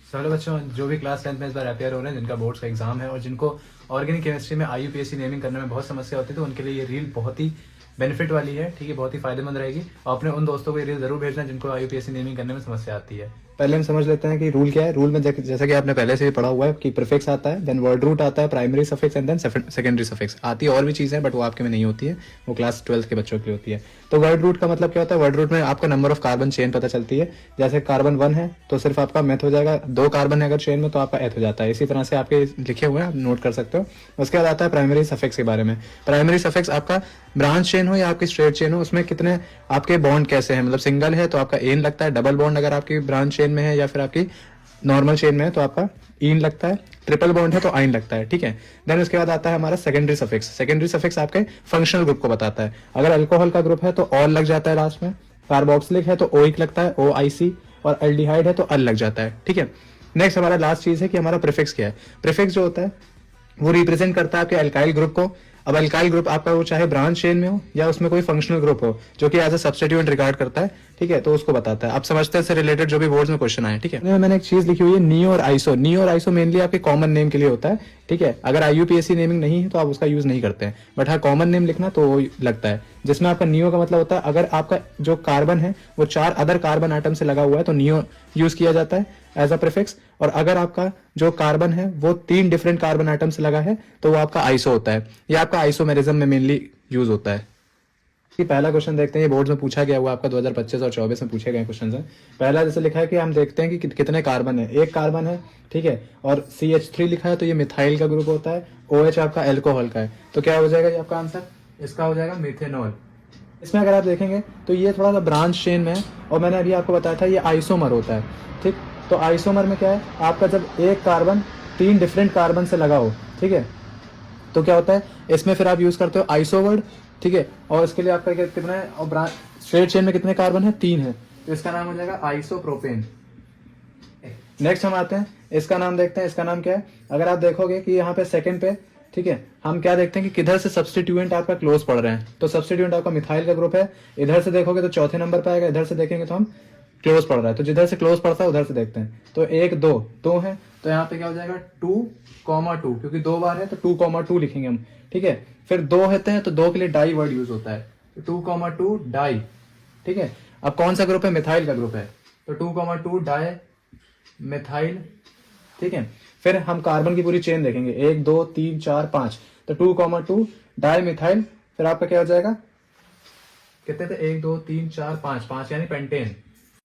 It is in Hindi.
हेलो बच्चों, जो भी क्लास 10th में इस बार अपेयर हो रहे हैं, जिनका बोर्ड्स का एग्जाम है और जिनको ऑर्गेनिक केमिस्ट्री में IUPAC नेमिंग करने में बहुत समस्या होती है, तो उनके लिए ये रील बहुत ही बेनिफिट वाली है। ठीक है, बहुत ही फायदेमंद रहेगी और अपने उन दोस्तों को ये रील जरूर भेजना जिनको IUPAC नेमिंग करने में समस्या आती है। पहले हम समझ लेते हैं कि रूल क्या है। रूल में जैसा कि आपने पहले से ही पढ़ा हुआ है कि प्रीफिक्स आता है, देन वर्ड रूट आता है, primary suffix and then secondary suffix आती है। और भी चीज़ें बट वो आपके में नहीं होती है, वो क्लास 12th के बच्चों के लिए होती है। तो वर्ड रूट का मतलब क्या होता है? वर्ड रूट में आपका नंबर ऑफ कार्बन चेन पता चलती है। जैसे कार्बन 1 है तो सिर्फ आपका मेथ हो जाएगा, 2 कार्बन है अगर चेन में तो आपका एथ हो जाता है। इसी तरह से आपके लिखे हुए हैं, आप नोट कर सकते हो। उसके बाद आता है प्राइमरी सफिक्स के बारे में। प्राइमरी सफिक्स आपका ब्रांच चेन हो या आपकी स्ट्रेट चेन हो, उसमें कितने आपके बॉन्ड कैसे हैं। मतलब सिंगल है तो आपका एन लगता है, डबल बॉन्ड अगर आपकी ब्रांच चेन में है या फिर आपकी नॉर्मल चेन में है तो आपका इन लगता है, ट्रिपल बॉन्ड है तो आइन लगता है। ठीक है, देन उसके बाद आता है हमारा सेकेंडरी सफिक्स। सेकेंडरी सफिक्स आपके फंक्शनल ग्रुप को बताता है। अगर अल्कोहल का ग्रुप है तो ऑल लग जाता है लास्ट में, कार्बोक्सिलिक है तो ओइक लगता है, OIC, और एल्डिहाइड है तो अल लग जाता है। ठीक है, नेक्स्ट हमारा लास्ट चीज है कि हमारा प्रीफिक्स क्या है। प्रीफिक्स जो होता है वो रिप्रेजेंट करता है आपके अल्काइल ग्रुप को। अब अल्काइल ग्रुप आपका वो चाहे ब्रांच चेन में हो या उसमें कोई फंक्शनल ग्रुप हो जो कि एज अ सब्स्टिट्यूएंट रिगार्ड करता है। ठीक है, तो उसको बताता है। आप समझते हैं इससे रिलेटेड जो भी बोर्ड्स में क्वेश्चन आए। ठीक है, मैंने एक चीज लिखी हुई है नियो और आइसो। नियो और आइसो मेनली आपके कॉमन नेम के लिए होता है। ठीक है, अगर IUPAC नेमिंग नहीं है तो आप उसका यूज नहीं करते हैं, बट हाँ कॉमन नेम लिखना तो वो लगता है। जिसमें आपका नियो का मतलब होता है अगर आपका जो कार्बन है वो 4 अदर कार्बन आइटम से लगा हुआ है तो नियो यूज किया जाता है एज अ प्रीफिक्स। और अगर आपका जो कार्बन है वो 3 डिफरेंट कार्बन आइटम से लगा है तो वो आपका आइसो होता है। ये आपका आइसोमेरिज्म में मेनली यूज होता है। पहला क्वेश्चन देखते हैं, ये बोर्ड में पूछा गया हुआ आपका 2025 और 24 में पूछे गए क्वेश्चन है। पहला जैसे लिखा है कि हम देखते हैं कि कितने कार्बन है। एक कार्बन है, ठीक है, और CH3 लिखा है तो ये मिथाइल का ग्रुप होता है। OH आपका अल्कोहल का है, तो क्या हो जाएगा ये आपका आंसर? इसका हो जाएगा मिथेनॉल। इसमें अगर आप देखेंगे तो ये थोड़ा सा ब्रांच चेन में है और मैंने अभी आपको बताया था ये आइसोमर होता है। ठीक, तो आइसोमर में क्या है आपका, जब एक कार्बन 3 डिफरेंट कार्बन से लगा हो, ठीक है, तो क्या होता है इसमें फिर आप यूज करते हो आइसो वर्ड। ठीक है, और इसके लिए आपका कितना है, और स्ट्रेट चेन में कितने कार्बन है? 3 है, तो इसका नाम हो जाएगा आइसोप्रोपेन। नेक्स्ट हम आते हैं, इसका नाम देखते हैं। इसका नाम क्या है? अगर आप देखोगे कि यहाँ पे सेकंड पे, ठीक है, हम क्या देखते हैं कि किधर से सब्स्टिट्यूएंट आपका क्लोज पड़ रहे हैं। तो सब्स्टिट्यूएंट आपका मिथाइल का ग्रुप है, इधर से देखोगे तो चौथे नंबर पे आएगा, इधर से देखेंगे तो हम क्लोज पड़ रहा है, तो जिधर से क्लोज पड़ता है उधर से देखते हैं। तो 1 2 है, तो यहाँ पे क्या हो जाएगा 2,2, क्योंकि 2 बार है तो 2,2 लिखेंगे हम। ठीक है, फिर 2 होते हैं तो 2 के लिए डाई वर्ड यूज होता है, तो 2,2 डाई। ठीक है, अब कौन सा ग्रुप है? मिथाइल का ग्रुप है, तो 2,2 डाई मिथाइल। ठीक है, फिर हम कार्बन की पूरी चेन देखेंगे, 1 2 3 4 5, तो 2,2 डाई मिथाइल। फिर आपका क्या हो जाएगा? कितने थे? 1 2 3 4 5, 5 यानी पेंटेन।